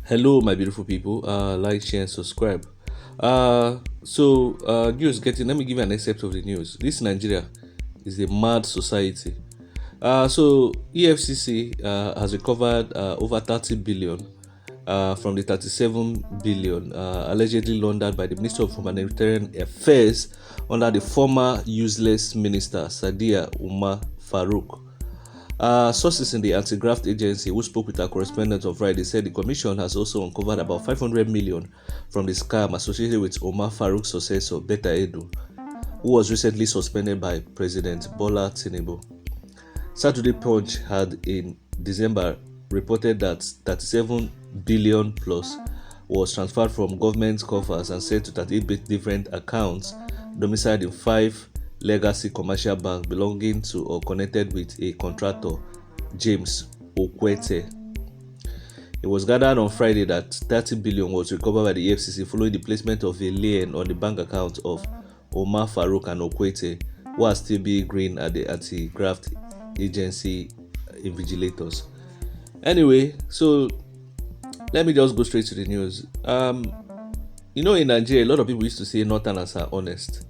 Hello, my beautiful people. Like, share, and subscribe. News getting. Let me give you an excerpt of the news. This Nigeria is a mad society. EFCC has recovered over 30 billion from the 37 billion allegedly laundered by the Minister of Humanitarian Affairs under the former useless minister Sadia Umar Farouk. Sources in the anti-graft agency who spoke with our correspondent on Friday said the commission has also uncovered about 500 million from the scam associated with Omar Farouk's successor, Beta Edu, who was recently suspended by President Bola Tinubu. Saturday Punch had in December reported that 37 billion plus was transferred from government coffers and sent to 38 different accounts domiciled in 5 legacy commercial banks belonging to or connected with a contractor, James Okwete. It was gathered on Friday that 30 billion was recovered by the EFCC following the placement of a lien on the bank account of Omar Farouk and Okwete, who are still being green at the anti-graft agency invigilators. Anyway, so let me just go straight to the news. In Nigeria, a lot of people used to say Northerners are honest.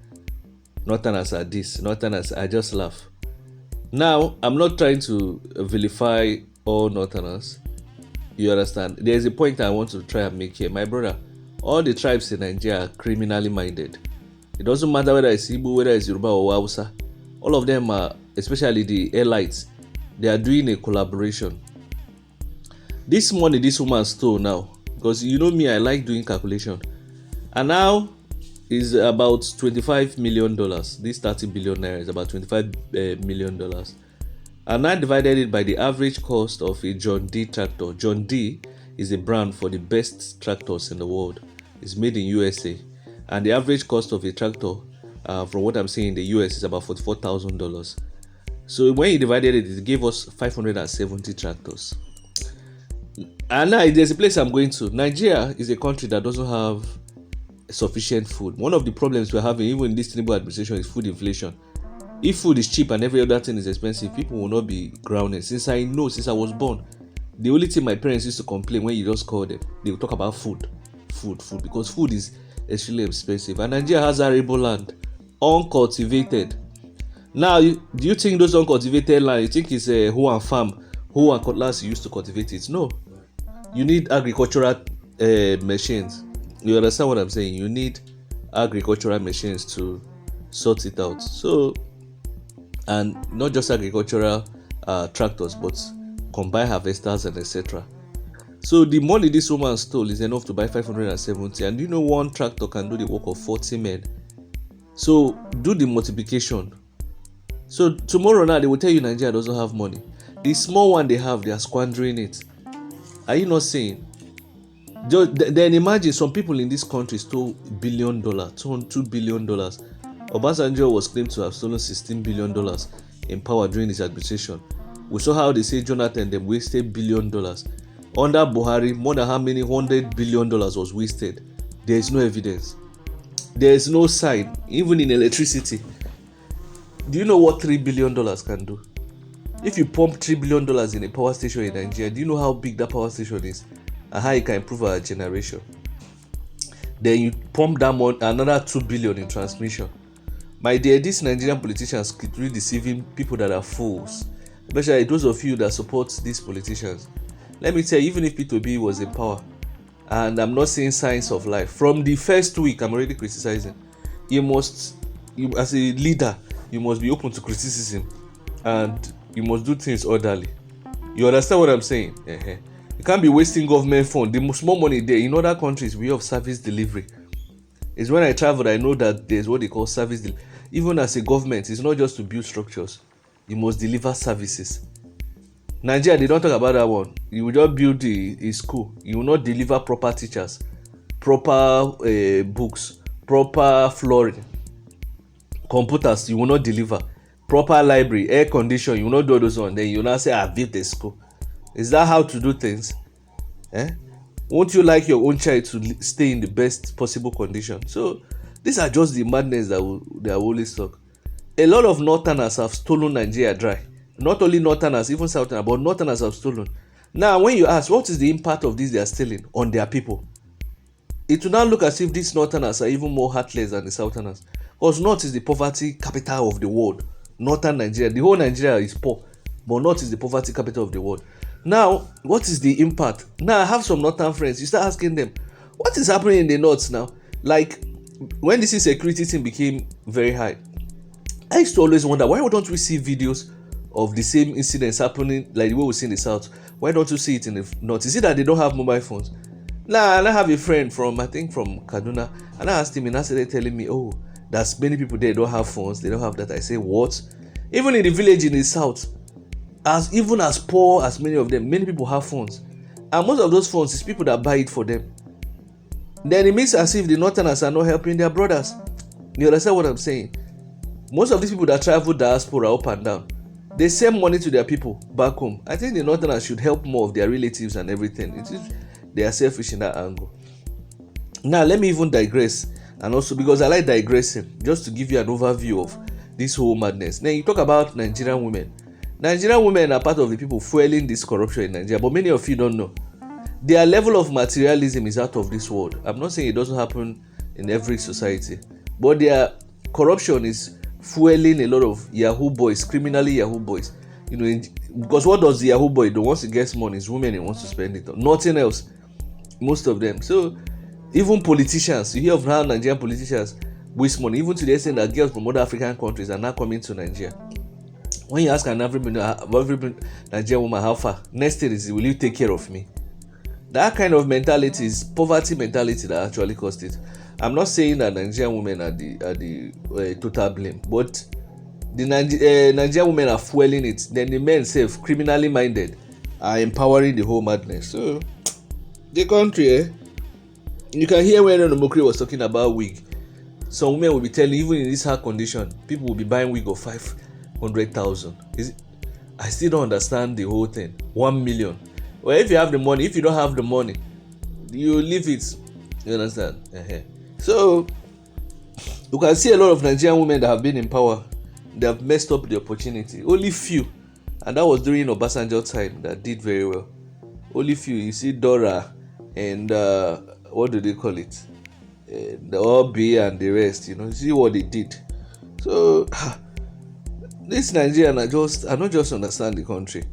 Northerners are this, Northerners, I just laugh. Now, I'm not trying to vilify all Northerners. You understand? There's a point I want to try and make here. My brother, all the tribes in Nigeria are criminally minded. It doesn't matter whether it's Igbo, whether it's Yoruba or Hausa. All of them are, especially the elites, they are doing a collaboration. This money this woman stole now, because you know me, I like doing calculation. And now, is about $25 million. This 30 billion naira is about $25 million. And I divided it by the average cost of a John D tractor. John D is a brand for the best tractors in the world. It's made in USA. And the average cost of a tractor, from what I'm seeing in the US, is about $44,000. So when you divided it, it gave us 570 tractors. And now there's a place I'm going to. Nigeria is a country that doesn't have sufficient food. One of the problems we're having, even in this Tinubu administration, is food inflation. If food is cheap and every other thing is expensive, people will not be grounded. Since I was born, the only thing my parents used to complain when you just call them, they will talk about food, because food is extremely expensive. And Nigeria has arable land, uncultivated. Now, do you think those uncultivated land, you think it's a Hoe and farm, Hoe and cutlass used to cultivate it? No. You need agricultural machines. You understand what I'm saying? You need agricultural machines to sort it out. So, and not just agricultural tractors, but combine harvesters and etc. So the money this woman stole is enough to buy 570, and you know one tractor can do the work of 40 men. So do the multiplication. So tomorrow now they will tell you Nigeria doesn't have money. The small one they have, they are squandering it. Are you not seeing? Then imagine some people in this country stole $1 billion, $2 billion. Obasanjo was claimed to have stolen $16 billion in power during his administration. We saw how they say Jonathan them wasted $1 billion. Under Buhari, more than how many $100 billion was wasted. There is no evidence. There is no sign, even in electricity. Do you know what $3 billion can do? If you pump $3 billion in a power station in Nigeria, do you know how big that power station is? And how it can improve our generation? Then you pump that another 2 billion in transmission. My dear, these Nigerian politicians keep really deceiving people that are fools, especially those of you that support these politicians. Let me tell you, even if P2B was in power, and I'm not seeing signs of life, from the first week I'm already criticizing. You as a leader, you must be open to criticism, and you must do things orderly. You understand what I'm saying? You can't be wasting government funds. The small money there in other countries, we have service delivery. It's when I travel I know that there's what they call service delivery. Even as a government, it's not just to build structures. You must deliver services. Nigeria, they don't talk about that one. You will just build a school. You will not deliver proper teachers, proper books, proper flooring, computers. You will not deliver proper library, air condition. You will not do those ones. Then you will not say, I built a school. Is that how to do things? Won't you like your own child to stay in the best possible condition? So these are just the madness that they are always talk. A lot of Northerners have stolen Nigeria dry. Not only Northerners, even Southerners, but Northerners have stolen. Now, when you ask what is the impact of this they are stealing on their people, it will now look as if these northerners are even more heartless than the southerners. Because North is the poverty capital of the world. Northern Nigeria, the whole Nigeria is poor, but North is the poverty capital of the world. Now, what is the impact? Now, I have some northern friends. You start asking them, what is happening in the north now? Like, when this insecurity thing became very high, I used to always wonder, why don't we see videos of the same incidents happening like the way we see in the south? Why don't you see it in the north? Is it that they don't have mobile phones? Now, I have a friend from, I think from Kaduna, and I asked him, and I started telling me, oh, there's many people there don't have phones, they don't have that. I say, what? Even in the village in the south, even as poor as many of them, many people have phones. And most of those phones is people that buy it for them. Then it makes as if the northerners are not helping their brothers. You understand what I'm saying? Most of these people that travel diaspora up and down, they send money to their people back home. I think the northerners should help more of their relatives and everything. They are selfish in that angle. Now, let me even digress, and also because I like digressing, just to give you an overview of this whole madness. Now, you talk about Nigerian women. Nigerian women are part of the people fueling this corruption in Nigeria, but many of you don't know. Their level of materialism is out of this world. I'm not saying it doesn't happen in every society, but their corruption is fueling a lot of Yahoo boys, criminally Yahoo boys. You know, because what does the Yahoo boy do? Once he gets money, it's women he wants to spend it on. Nothing else. Most of them. So even politicians, you hear of how Nigerian politicians waste money, even to the extent that girls from other African countries are now coming to Nigeria. When you ask every Nigerian woman how far, next thing is, will you take care of me? That kind of mentality is poverty mentality that actually caused it. I'm not saying that Nigerian women are the total blame, but the Nigerian women are fueling it. Then the men, self criminally minded, are empowering the whole madness. So the country, you can hear when Nomokri was talking about wig. Some women will be telling, even in this hard condition, people will be buying wig of 500,000. I still don't understand the whole thing. 1 million. Well, if you have the money, if you don't have the money, you leave it. You understand? So you can see a lot of Nigerian women that have been in power. They have messed up the opportunity. Only few, and that was during Obasanjo time, that did very well. Only few. You see Dora and what do they call it? The Obi and the rest. You know, you see what they did. So this Nigerian, I don't just understand the country.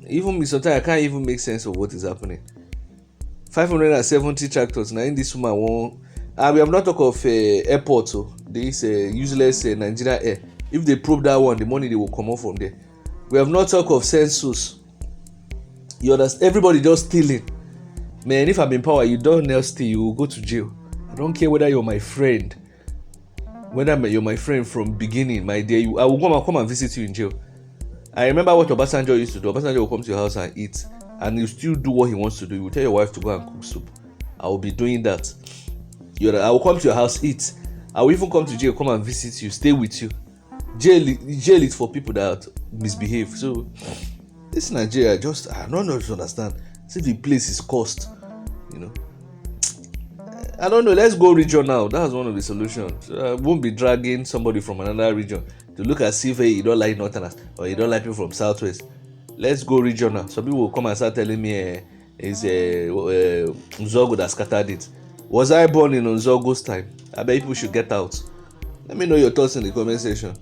Even me, sometimes I can't even make sense of what is happening. 570 tractors. Now in this woman won't. We have not talked of airport. So this useless Nigerian air. If they probe that one, the money they will come out from there. We have not talked of census. You understand? Everybody just stealing. Man, if I'm in power, you don't now steal, you will go to jail. I don't care whether you're my friend. Whether you're my friend from beginning, my dear, I will come and visit you in jail. I remember what Obasanjo used to do. Obasanjo will come to your house and eat, and you still do what he wants to do. You will tell your wife to go and cook soup. I will be doing that. I will come to your house, eat. I will even come to jail, come and visit you, stay with you. Jail is for people that misbehave. So this Nigeria, I don't know if you understand. See, the place is cost. You know, I don't know. Let's go regional. That's one of the solutions. I won't be dragging somebody from another region to look at see if you don't like Northerners or you don't like people from Southwest. Let's go regional. Some people will come and start telling me it's Nzogo that scattered it. Was I born in Nzogo's time? I bet people should get out. Let me know your thoughts in the comment section.